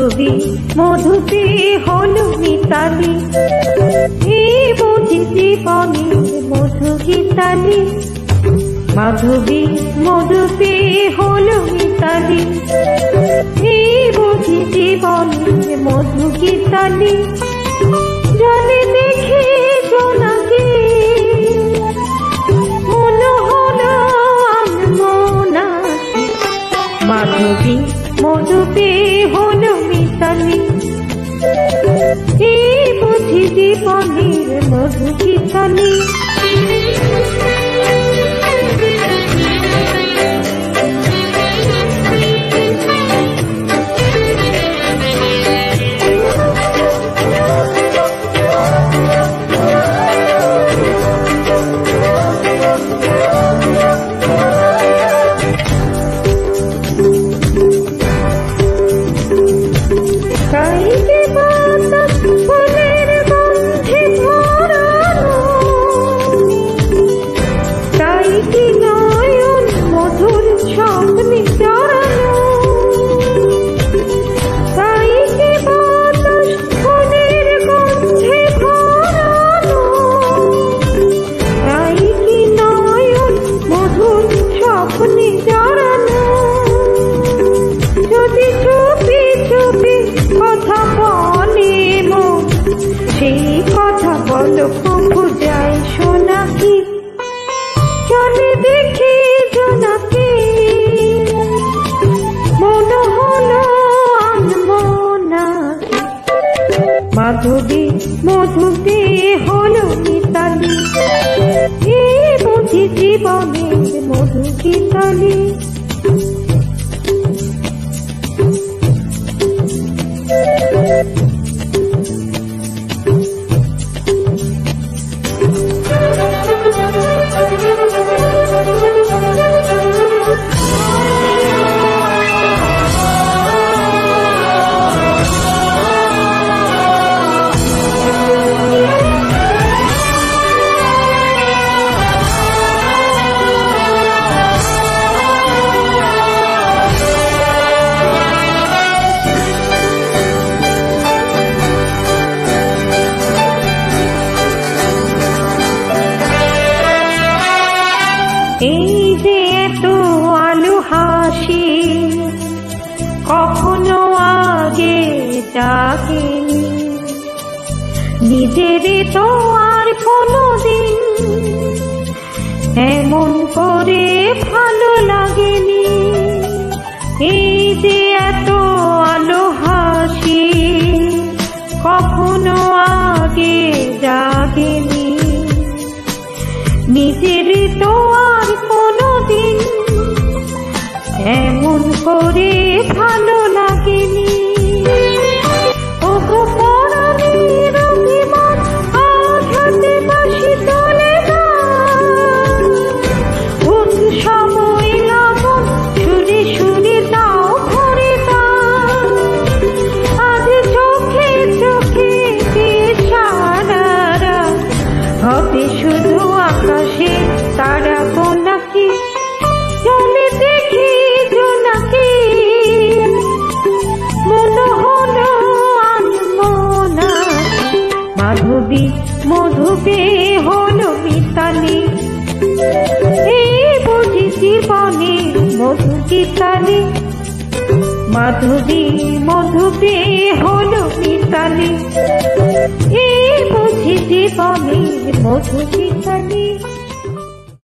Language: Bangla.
মাধবী মধুতে হলো মিতালি, এই বুঝি জীবনের মধু গীতালি। মাধবী মধুতে হলো মিতালি, এই বুঝি জীবনের মধু গীতালি। জলে দেখে জোনাকে মনে হলো আনমনাকে। মাধবী মধুতে হলো মিতালি, এই বুঝি জীবনের মধু গীতালি। সেই কথা বলো কবু যায় শোনাকি, চলে দেখে জোনাকি মনে হলো আনমনাকি। মাধবী মধুতে হলো মিতালি, এই বুঝি জীবনের মধু গীতালি। এই যে এত আলো হাসি কখনো আগে ডাকেনি, নিজের তো আর কোনোদিন এমন করে ভালো লাগেনি। এই যে এত আলো হাসি কখনো আগে ডাকেনি, নিজের তো আর কোনোদিন এমন করে ভালো লাগেনি। ওগো পরাণের অভিমান আঘাতে বাঁশি তোলে না, কোন সময় লাগন সুরে সুরে দাও ভরে দাও। আজ চোখে চোখে সারারা হবে শুধু আকাশে তারা কোনাকি, চলে দেখি জোনাকি মনে হলো আনমনাকি। মাধবী মধুতে হলো মিতালি, এই বুঝি জীবনের মধু গীতালি। মাধবী মধুতে হলো মিতালি, এই বুঝি জীবনের মধু গীতালি।